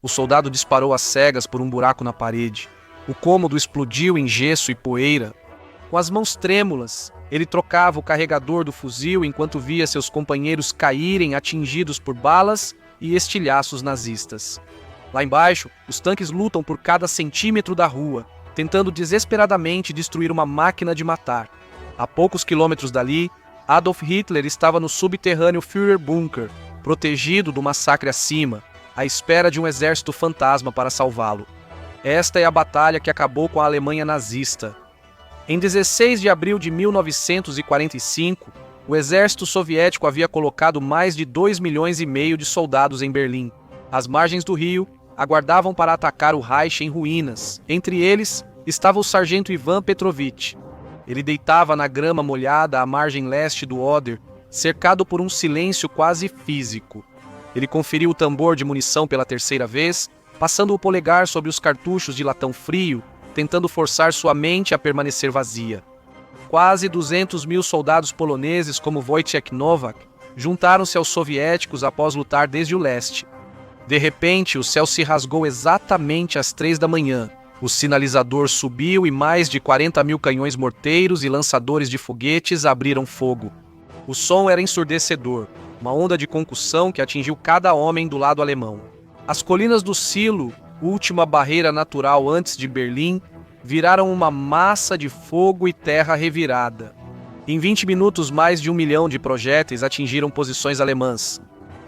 O soldado disparou às cegas por um buraco na parede. O cômodo explodiu em gesso e poeira. Com as mãos trêmulas, ele trocava o carregador do fuzil enquanto via seus companheiros caírem atingidos por balas e estilhaços nazistas. Lá embaixo, os tanques lutam por cada centímetro da rua, tentando desesperadamente destruir uma máquina de matar. A poucos quilômetros dali, Adolf Hitler estava no subterrâneo Führerbunker, protegido do massacre acima, à espera de um exército fantasma para salvá-lo. Esta é a batalha que acabou com a Alemanha nazista. Em 16 de abril de 1945, o exército soviético havia colocado mais de 2,5 milhões de soldados em Berlim. Às margens do rio, aguardavam para atacar o Reich em ruínas. Entre eles, estava o sargento Ivan Petrovich. Ele deitava na grama molhada à margem leste do Oder, cercado por um silêncio quase físico. Ele conferiu o tambor de munição pela terceira vez, passando o polegar sobre os cartuchos de latão frio, tentando forçar sua mente a permanecer vazia. Quase 200.000 soldados poloneses como Wojciech Nowak juntaram-se aos soviéticos após lutar desde o leste. De repente, o céu se rasgou exatamente às 3 da manhã. O sinalizador subiu e mais de 40.000 canhões morteiros e lançadores de foguetes abriram fogo. O som era ensurdecedor, uma onda de concussão que atingiu cada homem do lado alemão. As colinas do Silo, última barreira natural antes de Berlim, viraram uma massa de fogo e terra revirada. Em 20 minutos, mais de 1 milhão de projéteis atingiram posições alemãs.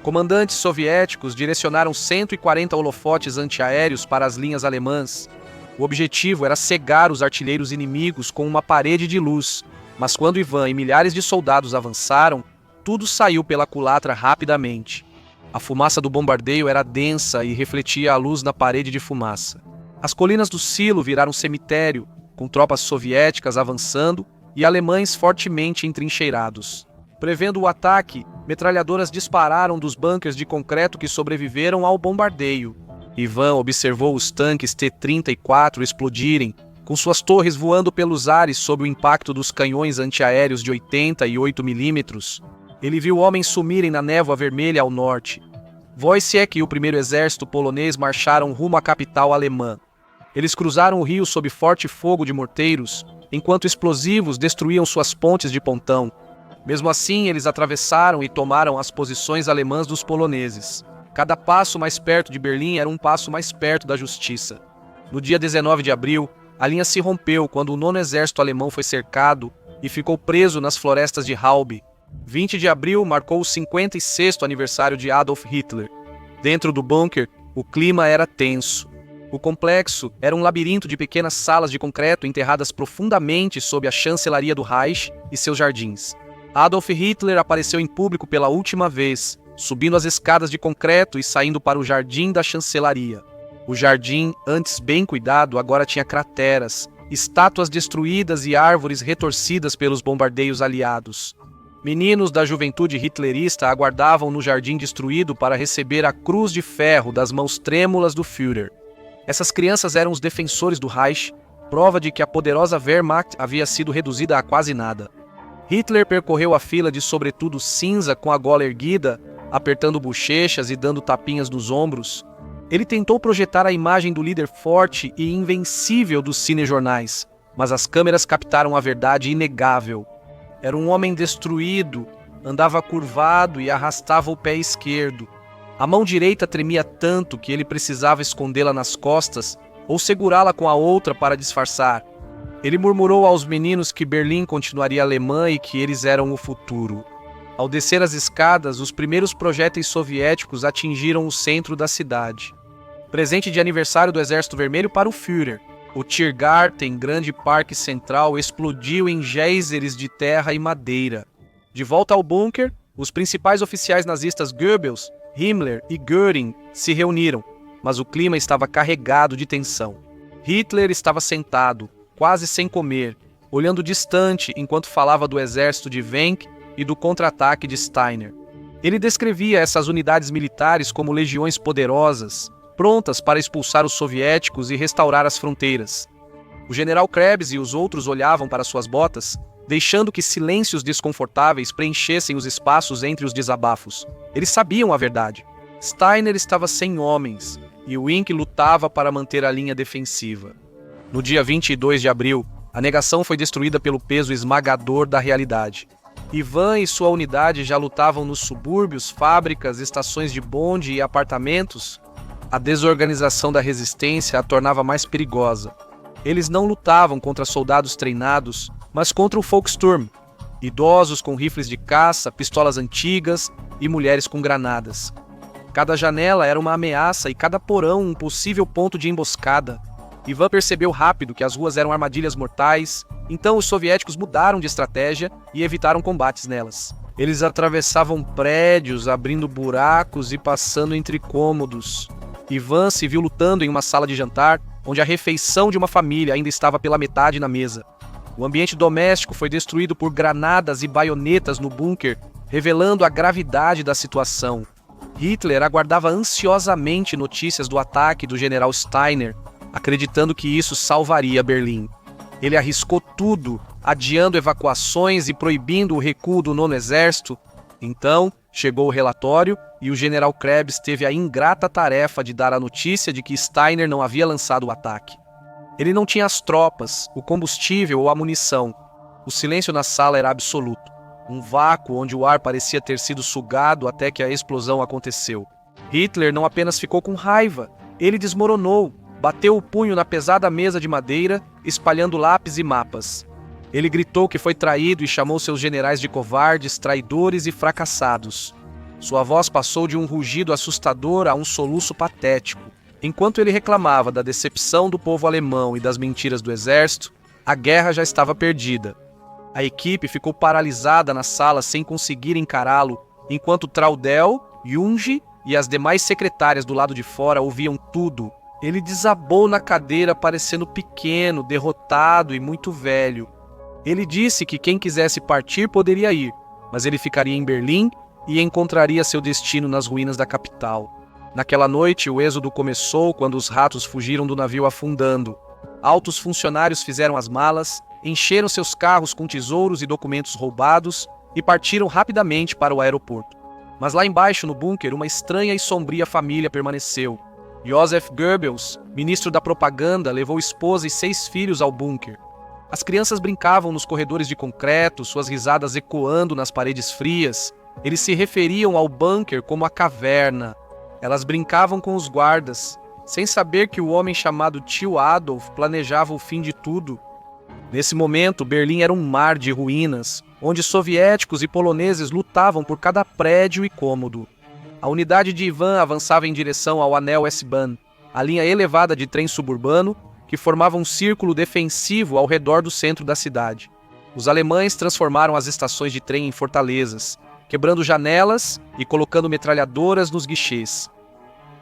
Comandantes soviéticos direcionaram 140 holofotes antiaéreos para as linhas alemãs. O objetivo era cegar os artilheiros inimigos com uma parede de luz, mas quando Ivan e milhares de soldados avançaram, tudo saiu pela culatra rapidamente. A fumaça do bombardeio era densa e refletia a luz na parede de fumaça. As colinas do Silo viraram cemitério, com tropas soviéticas avançando e alemães fortemente entrincheirados. Prevendo o ataque, metralhadoras dispararam dos bunkers de concreto que sobreviveram ao bombardeio. Ivan observou os tanques T-34 explodirem, com suas torres voando pelos ares sob o impacto dos canhões antiaéreos de 88 milímetros. Ele viu homens sumirem na névoa vermelha ao norte. Wojciech e o primeiro exército polonês marcharam rumo à capital alemã. Eles cruzaram o rio sob forte fogo de morteiros, enquanto explosivos destruíam suas pontes de pontão. Mesmo assim, eles atravessaram e tomaram as posições alemãs dos poloneses. Cada passo mais perto de Berlim era um passo mais perto da justiça. No dia 19 de abril, a linha se rompeu quando o 9º Exército Alemão foi cercado e ficou preso nas florestas de Halbe. 20 de abril marcou o 56º aniversário de Adolf Hitler. Dentro do bunker, o clima era tenso. O complexo era um labirinto de pequenas salas de concreto enterradas profundamente sob a chancelaria do Reich e seus jardins. Adolf Hitler apareceu em público pela última vez, subindo as escadas de concreto e saindo para o jardim da chancelaria. O jardim, antes bem cuidado, agora tinha crateras, estátuas destruídas e árvores retorcidas pelos bombardeios aliados. Meninos da juventude hitlerista aguardavam no jardim destruído para receber a cruz de ferro das mãos trêmulas do Führer. Essas crianças eram os defensores do Reich, prova de que a poderosa Wehrmacht havia sido reduzida a quase nada. Hitler percorreu a fila de sobretudo cinza com a gola erguida, apertando bochechas e dando tapinhas nos ombros. Ele tentou projetar a imagem do líder forte e invencível dos cinejornais, mas as câmeras captaram a verdade inegável. Era um homem destruído, andava curvado e arrastava o pé esquerdo. A mão direita tremia tanto que ele precisava escondê-la nas costas ou segurá-la com a outra para disfarçar. Ele murmurou aos meninos que Berlim continuaria alemã e que eles eram o futuro. Ao descer as escadas, os primeiros projéteis soviéticos atingiram o centro da cidade. Presente de aniversário do Exército Vermelho para o Führer. O Tiergarten, grande parque central, explodiu em geysers de terra e madeira. De volta ao bunker, os principais oficiais nazistas Goebbels, Himmler e Göring se reuniram, mas o clima estava carregado de tensão. Hitler estava sentado, quase sem comer, olhando distante enquanto falava do exército de Wenck e do contra-ataque de Steiner. Ele descrevia essas unidades militares como legiões poderosas, prontas para expulsar os soviéticos e restaurar as fronteiras. O general Krebs e os outros olhavam para suas botas, deixando que silêncios desconfortáveis preenchessem os espaços entre os desabafos. Eles sabiam a verdade. Steiner estava sem homens. e Wink lutava para manter a linha defensiva. No dia 22 de abril, a negação foi destruída pelo peso esmagador da realidade. Ivan e sua unidade já lutavam nos subúrbios, fábricas, estações de bonde e apartamentos. A desorganização da resistência a tornava mais perigosa. Eles não lutavam contra soldados treinados, mas contra o Volkssturm, idosos com rifles de caça, pistolas antigas e mulheres com granadas. Cada janela era uma ameaça e cada porão um possível ponto de emboscada. Ivan percebeu rápido que as ruas eram armadilhas mortais, então os soviéticos mudaram de estratégia e evitaram combates nelas. Eles atravessavam prédios, abrindo buracos e passando entre cômodos. Ivan se viu lutando em uma sala de jantar, onde a refeição de uma família ainda estava pela metade na mesa. O ambiente doméstico foi destruído por granadas e baionetas no bunker, revelando a gravidade da situação. Hitler aguardava ansiosamente notícias do ataque do general Steiner, acreditando que isso salvaria Berlim. Ele arriscou tudo, adiando evacuações e proibindo o recuo do 9º Exército. Então, chegou o relatório e o general Krebs teve a ingrata tarefa de dar a notícia de que Steiner não havia lançado o ataque. Ele não tinha as tropas, o combustível ou a munição. O silêncio na sala era absoluto. Um vácuo onde o ar parecia ter sido sugado até que a explosão aconteceu. Hitler não apenas ficou com raiva, ele desmoronou, bateu o punho na pesada mesa de madeira, espalhando lápis e mapas. Ele gritou que foi traído e chamou seus generais de covardes, traidores e fracassados. Sua voz passou de um rugido assustador a um soluço patético. Enquanto ele reclamava da decepção do povo alemão e das mentiras do exército, a guerra já estava perdida. A equipe ficou paralisada na sala sem conseguir encará-lo, enquanto Traudel, Junge e as demais secretárias do lado de fora ouviam tudo. Ele desabou na cadeira parecendo pequeno, derrotado e muito velho. Ele disse que quem quisesse partir poderia ir, mas ele ficaria em Berlim e encontraria seu destino nas ruínas da capital. Naquela noite, o êxodo começou quando os ratos fugiram do navio afundando. Altos funcionários fizeram as malas, encheram seus carros com tesouros e documentos roubados e partiram rapidamente para o aeroporto. Mas lá embaixo, no bunker, uma estranha e sombria família permaneceu. Joseph Goebbels, ministro da propaganda, levou esposa e 6 filhos ao bunker. As crianças brincavam nos corredores de concreto, suas risadas ecoando nas paredes frias. Eles se referiam ao bunker como a caverna. Elas brincavam com os guardas, sem saber que o homem chamado Tio Adolf planejava o fim de tudo. Nesse momento, Berlim era um mar de ruínas, onde soviéticos e poloneses lutavam por cada prédio e cômodo. A unidade de Ivan avançava em direção ao anel S-Bahn, a linha elevada de trem suburbano, que formava um círculo defensivo ao redor do centro da cidade. Os alemães transformaram as estações de trem em fortalezas, quebrando janelas e colocando metralhadoras nos guichês.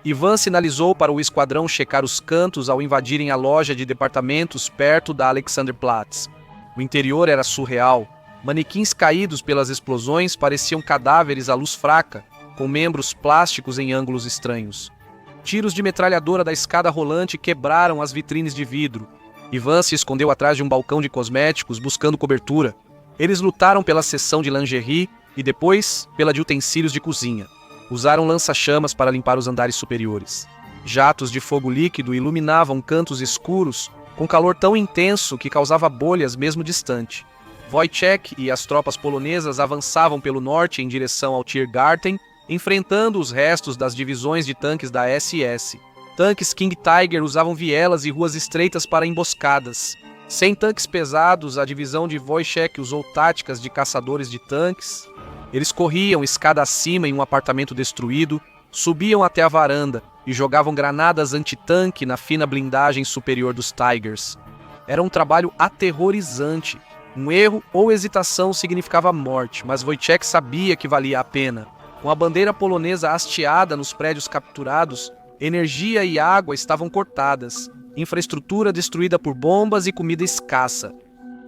Ivan sinalizou para o esquadrão checar os cantos ao invadirem a loja de departamentos perto da Alexanderplatz. O interior era surreal. Manequins caídos pelas explosões pareciam cadáveres à luz fraca, com membros plásticos em ângulos estranhos. Tiros de metralhadora da escada rolante quebraram as vitrines de vidro. Ivan se escondeu atrás de um balcão de cosméticos, buscando cobertura. Eles lutaram pela seção de lingerie e depois pela de utensílios de cozinha. Usaram lança-chamas para limpar os andares superiores. Jatos de fogo líquido iluminavam cantos escuros, com calor tão intenso que causava bolhas mesmo distante. Wojciech e as tropas polonesas avançavam pelo norte em direção ao Tiergarten, enfrentando os restos das divisões de tanques da SS. Tanques King Tiger usavam vielas e ruas estreitas para emboscadas. Sem tanques pesados, a divisão de Wojciech usou táticas de caçadores de tanques. Eles corriam escada acima em um apartamento destruído, subiam até a varanda e jogavam granadas antitanque na fina blindagem superior dos Tigers. Era um trabalho aterrorizante. Um erro ou hesitação significava morte, mas Wojciech sabia que valia a pena. Com a bandeira polonesa hasteada nos prédios capturados, energia e água estavam cortadas, infraestrutura destruída por bombas e comida escassa.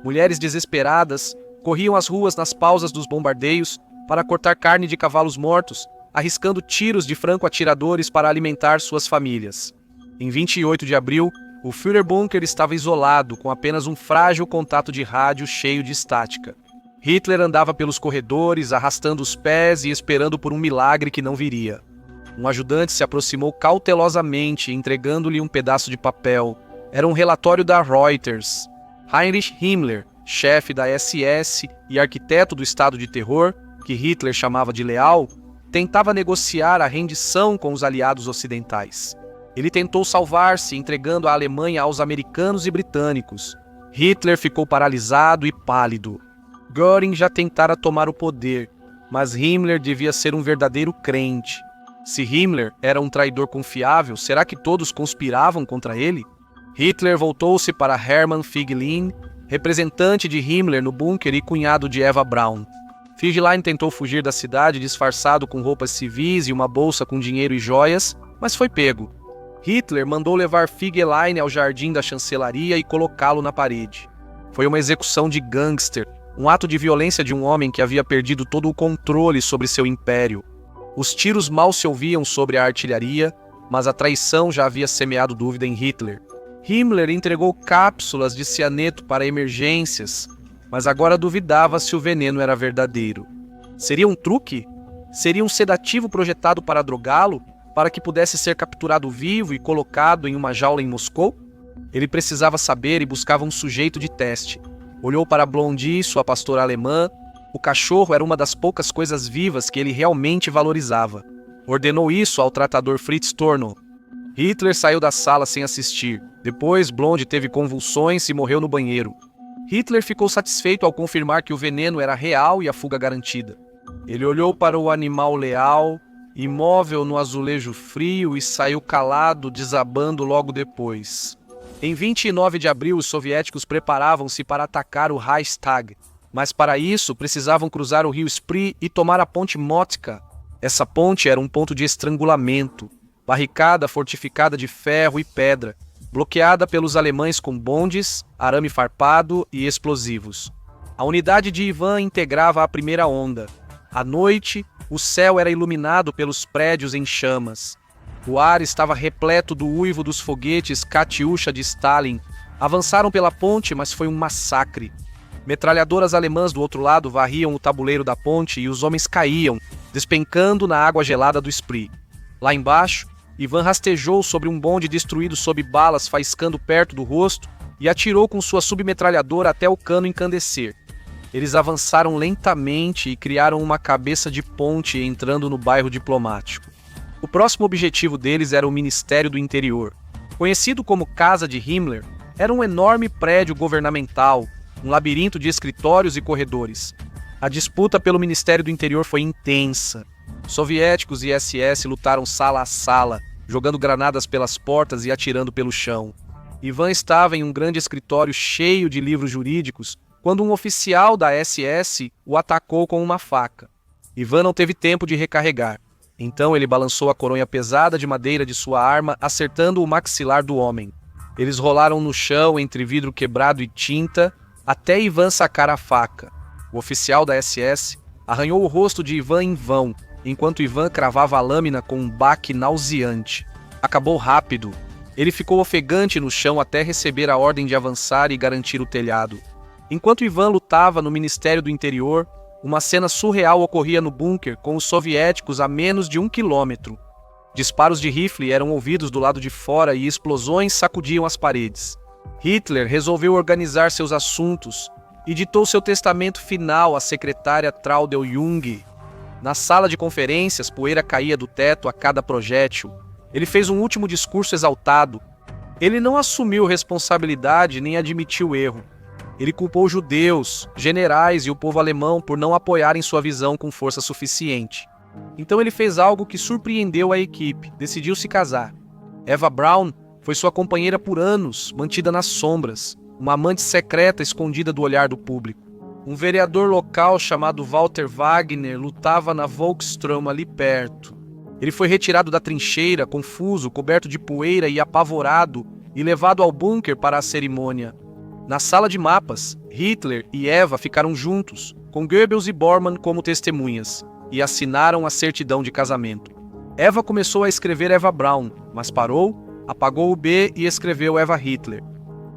Mulheres desesperadas corriam as ruas nas pausas dos bombardeios para cortar carne de cavalos mortos, arriscando tiros de franco-atiradores para alimentar suas famílias. Em 28 de abril, o Führerbunker estava isolado, com apenas um frágil contato de rádio cheio de estática. Hitler andava pelos corredores, arrastando os pés e esperando por um milagre que não viria. Um ajudante se aproximou cautelosamente, entregando-lhe um pedaço de papel. Era um relatório da Reuters. Heinrich Himmler, chefe da SS e arquiteto do estado de terror, que Hitler chamava de leal, tentava negociar a rendição com os aliados ocidentais. Ele tentou salvar-se, entregando a Alemanha aos americanos e britânicos. Hitler ficou paralisado e pálido. Göring já tentara tomar o poder, mas Himmler devia ser um verdadeiro crente. Se Himmler era um traidor confiável, será que todos conspiravam contra ele? Hitler voltou-se para Hermann Feiglin, representante de Himmler no bunker e cunhado de Eva Braun. Feiglin tentou fugir da cidade disfarçado com roupas civis e uma bolsa com dinheiro e joias, mas foi pego. Hitler mandou levar Feiglin ao jardim da chancelaria e colocá-lo na parede. Foi uma execução de gangster, um ato de violência de um homem que havia perdido todo o controle sobre seu império. Os tiros mal se ouviam sobre a artilharia, mas a traição já havia semeado dúvida em Hitler. Himmler entregou cápsulas de cianeto para emergências, mas agora duvidava se o veneno era verdadeiro. Seria um truque? Seria um sedativo projetado para drogá-lo, para que pudesse ser capturado vivo e colocado em uma jaula em Moscou? Ele precisava saber e buscava um sujeito de teste. Olhou para Blondie, sua pastora alemã. O cachorro era uma das poucas coisas vivas que ele realmente valorizava. Ordenou isso ao tratador Fritz Torno. Hitler saiu da sala sem assistir. Depois, Blondie teve convulsões e morreu no banheiro. Hitler ficou satisfeito ao confirmar que o veneno era real e a fuga garantida. Ele olhou para o animal leal, imóvel no azulejo frio, e saiu calado, desabando logo depois. Em 29 de abril, os soviéticos preparavam-se para atacar o Reichstag, mas para isso precisavam cruzar o rio Spree e tomar a ponte Motka. Essa ponte era um ponto de estrangulamento, barricada fortificada de ferro e pedra, bloqueada pelos alemães com bondes, arame farpado e explosivos. A unidade de Ivan integrava a primeira onda. À noite, o céu era iluminado pelos prédios em chamas. O ar estava repleto do uivo dos foguetes Katyusha de Stalin. Avançaram pela ponte, mas foi um massacre. Metralhadoras alemãs do outro lado varriam o tabuleiro da ponte e os homens caíam, despencando na água gelada do Spree. Lá embaixo, Ivan rastejou sobre um bonde destruído sob balas faiscando perto do rosto e atirou com sua submetralhadora até o cano encandecer. Eles avançaram lentamente e criaram uma cabeça de ponte entrando no bairro diplomático. O próximo objetivo deles era o Ministério do Interior. Conhecido como Casa de Himmler, era um enorme prédio governamental, um labirinto de escritórios e corredores. A disputa pelo Ministério do Interior foi intensa. Soviéticos e SS lutaram sala a sala, jogando granadas pelas portas e atirando pelo chão. Ivan estava em um grande escritório cheio de livros jurídicos quando um oficial da SS o atacou com uma faca. Ivan não teve tempo de recarregar. Então ele balançou a coronha pesada de madeira de sua arma, acertando o maxilar do homem. Eles rolaram no chão entre vidro quebrado e tinta, até Ivan sacar a faca. O oficial da SS arranhou o rosto de Ivan em vão, enquanto Ivan cravava a lâmina com um baque nauseante. Acabou rápido. Ele ficou ofegante no chão até receber a ordem de avançar e garantir o telhado. Enquanto Ivan lutava no Ministério do Interior, uma cena surreal ocorria no bunker com os soviéticos a menos de 1 quilômetro. Disparos de rifle eram ouvidos do lado de fora e explosões sacudiam as paredes. Hitler resolveu organizar seus assuntos e ditou seu testamento final à secretária Traudel Jung. Na sala de conferências, poeira caía do teto a cada projétil. Ele fez um último discurso exaltado. Ele não assumiu responsabilidade nem admitiu o erro. Ele culpou judeus, generais e o povo alemão por não apoiarem sua visão com força suficiente. Então ele fez algo que surpreendeu a equipe, decidiu se casar. Eva Braun foi sua companheira por anos, mantida nas sombras, uma amante secreta escondida do olhar do público. Um vereador local chamado Walter Wagner lutava na Volksstrom ali perto. Ele foi retirado da trincheira, confuso, coberto de poeira e apavorado, e levado ao bunker para a cerimônia. Na sala de mapas, Hitler e Eva ficaram juntos, com Goebbels e Bormann como testemunhas, e assinaram a certidão de casamento. Eva começou a escrever Eva Braun, mas parou, apagou o B e escreveu Eva Hitler.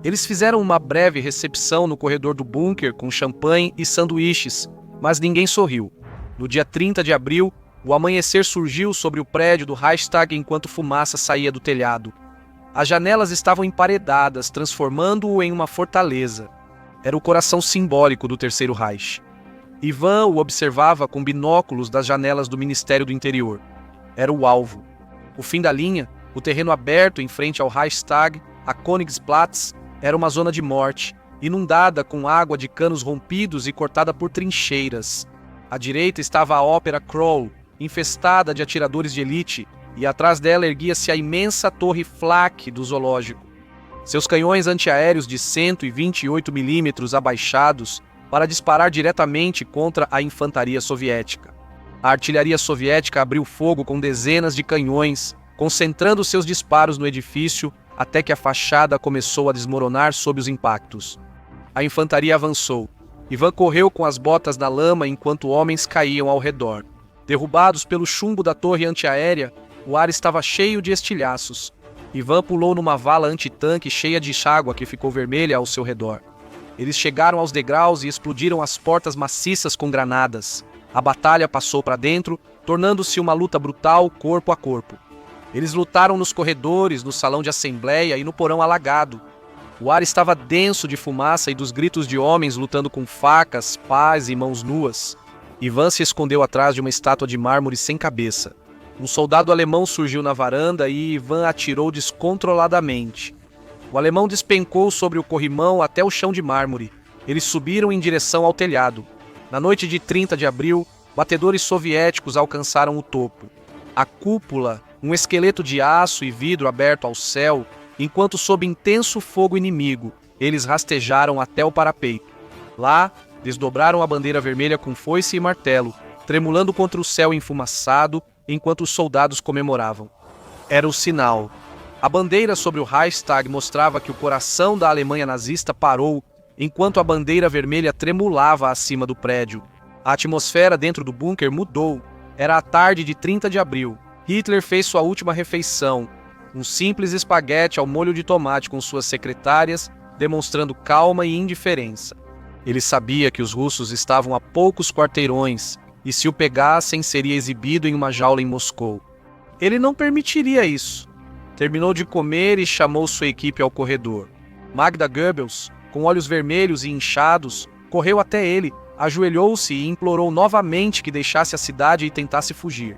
Eles fizeram uma breve recepção no corredor do bunker com champanhe e sanduíches, mas ninguém sorriu. No dia 30 de abril, O amanhecer surgiu sobre o prédio do Reichstag enquanto fumaça saía do telhado. As janelas estavam emparedadas, transformando-o em uma fortaleza. Era o coração simbólico do Terceiro Reich. Ivan o observava com binóculos das janelas do Ministério do Interior. Era o alvo. O fim da linha, o terreno aberto em frente ao Reichstag, a Königsplatz, era uma zona de morte, inundada com água de canos rompidos e cortada por trincheiras. À direita estava a Ópera Kroll, infestada de atiradores de elite, e atrás dela erguia-se a imensa torre Flak do zoológico. Seus canhões antiaéreos de 128 milímetros abaixados para disparar diretamente contra a infantaria soviética. A artilharia soviética abriu fogo com dezenas de canhões, concentrando seus disparos no edifício até que a fachada começou a desmoronar sob os impactos. A infantaria avançou. Ivan correu com as botas na lama enquanto homens caíam ao redor. Derrubados pelo chumbo da torre antiaérea, o ar estava cheio de estilhaços. Ivan pulou numa vala antitanque cheia de água que ficou vermelha ao seu redor. Eles chegaram aos degraus e explodiram as portas maciças com granadas. A batalha passou para dentro, tornando-se uma luta brutal corpo a corpo. Eles lutaram nos corredores, no salão de assembleia e no porão alagado. O ar estava denso de fumaça e dos gritos de homens lutando com facas, pás e mãos nuas. Ivan se escondeu atrás de uma estátua de mármore sem cabeça. Um soldado alemão surgiu na varanda e Ivan atirou descontroladamente. O alemão despencou sobre o corrimão até o chão de mármore. Eles subiram em direção ao telhado. Na noite de 30 de abril, batedores soviéticos alcançaram o topo. A cúpula, um esqueleto de aço e vidro aberto ao céu, enquanto sob intenso fogo inimigo, eles rastejaram até o parapeito. Lá, desdobraram a bandeira vermelha com foice e martelo, tremulando contra o céu enfumaçado, enquanto os soldados comemoravam. Era o sinal. A bandeira sobre o Reichstag mostrava que o coração da Alemanha nazista parou, enquanto a bandeira vermelha tremulava acima do prédio. A atmosfera dentro do bunker mudou. Era a tarde de 30 de abril. Hitler fez sua última refeição, um simples espaguete ao molho de tomate com suas secretárias, demonstrando calma e indiferença. Ele sabia que os russos estavam a poucos quarteirões, e se o pegassem seria exibido em uma jaula em Moscou. Ele não permitiria isso. Terminou de comer e chamou sua equipe ao corredor. Magda Goebbels, com olhos vermelhos e inchados, correu até ele, ajoelhou-se e implorou novamente que deixasse a cidade e tentasse fugir.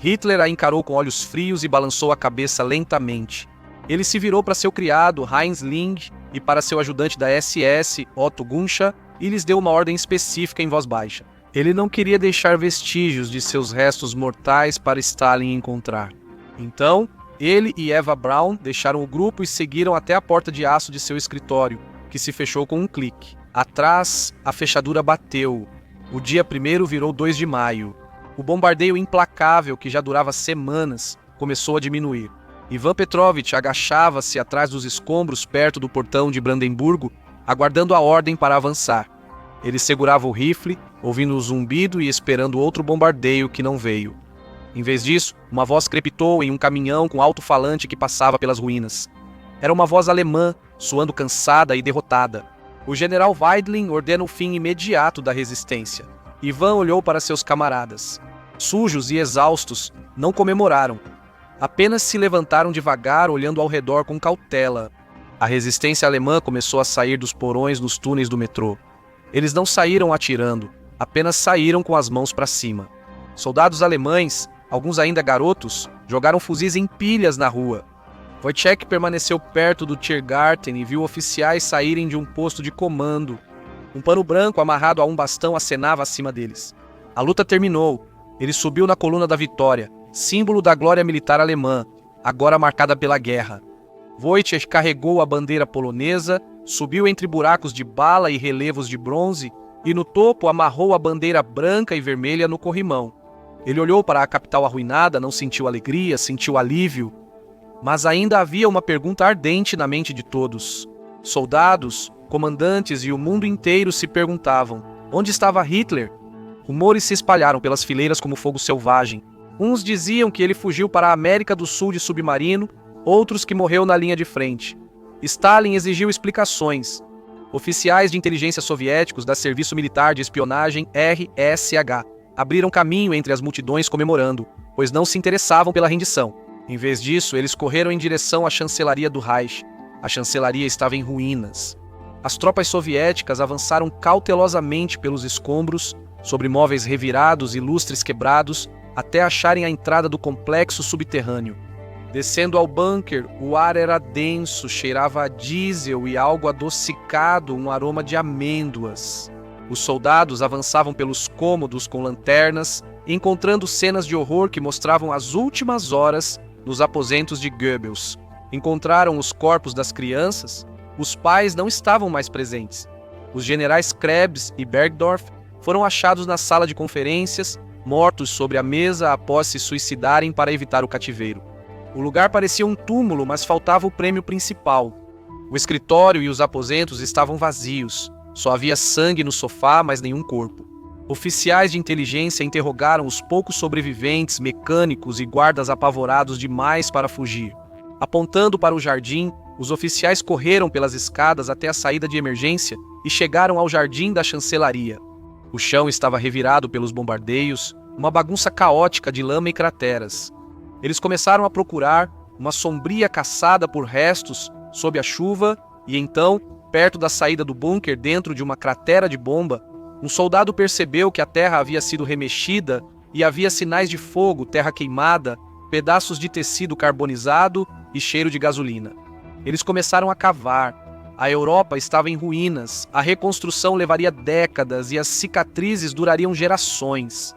Hitler a encarou com olhos frios e balançou a cabeça lentamente. Ele se virou para seu criado, Heinz Ling, e para seu ajudante da SS, Otto Gunscha, e lhes deu uma ordem específica em voz baixa. Ele não queria deixar vestígios de seus restos mortais para Stalin encontrar. Então, ele e Eva Braun deixaram o grupo e seguiram até a porta de aço de seu escritório, que se fechou com um clique. Atrás, a fechadura bateu. O dia 1º virou 2 de maio. O bombardeio implacável, que já durava semanas, começou a diminuir. Ivan Petrovich agachava-se atrás dos escombros perto do portão de Brandemburgo, aguardando a ordem para avançar. Ele segurava o rifle, ouvindo o zumbido e esperando outro bombardeio que não veio. Em vez disso, uma voz crepitou em um caminhão com alto-falante que passava pelas ruínas. Era uma voz alemã, soando cansada e derrotada. O general Weidling ordena o fim imediato da resistência. Ivan olhou para seus camaradas. Sujos e exaustos, não comemoraram. Apenas se levantaram devagar, olhando ao redor com cautela. A resistência alemã começou a sair dos porões nos túneis do metrô. Eles não saíram atirando, apenas saíram com as mãos para cima. Soldados alemães, alguns ainda garotos, jogaram fuzis em pilhas na rua. Wojciech permaneceu perto do Tiergarten e viu oficiais saírem de um posto de comando. Um pano branco amarrado a um bastão acenava acima deles. A luta terminou. Ele subiu na coluna da vitória, símbolo da glória militar alemã, agora marcada pela guerra. Wojciech carregou a bandeira polonesa, subiu entre buracos de bala e relevos de bronze e no topo amarrou a bandeira branca e vermelha no corrimão. Ele olhou para a capital arruinada, não sentiu alegria, sentiu alívio. Mas ainda havia uma pergunta ardente na mente de todos. Soldados, comandantes e o mundo inteiro se perguntavam: onde estava Hitler? Rumores se espalharam pelas fileiras como fogo selvagem. Uns diziam que ele fugiu para a América do Sul de submarino, outros que morreu na linha de frente. Stalin exigiu explicações. Oficiais de inteligência soviéticos da Serviço Militar de Espionagem RSH abriram caminho entre as multidões comemorando, pois não se interessavam pela rendição. Em vez disso, eles correram em direção à chancelaria do Reich. A chancelaria estava em ruínas. As tropas soviéticas avançaram cautelosamente pelos escombros, sobre móveis revirados e lustres quebrados, até acharem a entrada do complexo subterrâneo. Descendo ao bunker, o ar era denso, cheirava a diesel e algo adocicado, um aroma de amêndoas. Os soldados avançavam pelos cômodos com lanternas, encontrando cenas de horror que mostravam as últimas horas nos aposentos de Goebbels. Encontraram os corpos das crianças. Os pais não estavam mais presentes. Os generais Krebs e Bergdorf foram achados na sala de conferências, mortos sobre a mesa após se suicidarem para evitar o cativeiro. O lugar parecia um túmulo, mas faltava o prêmio principal. O escritório e os aposentos estavam vazios. Só havia sangue no sofá, mas nenhum corpo. Oficiais de inteligência interrogaram os poucos sobreviventes, mecânicos e guardas apavorados demais para fugir. Apontando para o jardim, os oficiais correram pelas escadas até a saída de emergência e chegaram ao jardim da chancelaria. O chão estava revirado pelos bombardeios, uma bagunça caótica de lama e crateras. Eles começaram a procurar uma sombria caçada por restos sob a chuva e então, perto da saída do bunker, dentro de uma cratera de bomba, um soldado percebeu que a terra havia sido remexida e havia sinais de fogo, terra queimada, pedaços de tecido carbonizado e cheiro de gasolina. Eles começaram a cavar. A Europa estava em ruínas, a reconstrução levaria décadas e as cicatrizes durariam gerações.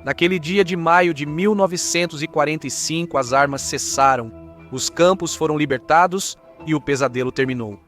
Naquele dia de maio de 1945, as armas cessaram, os campos foram libertados e o pesadelo terminou.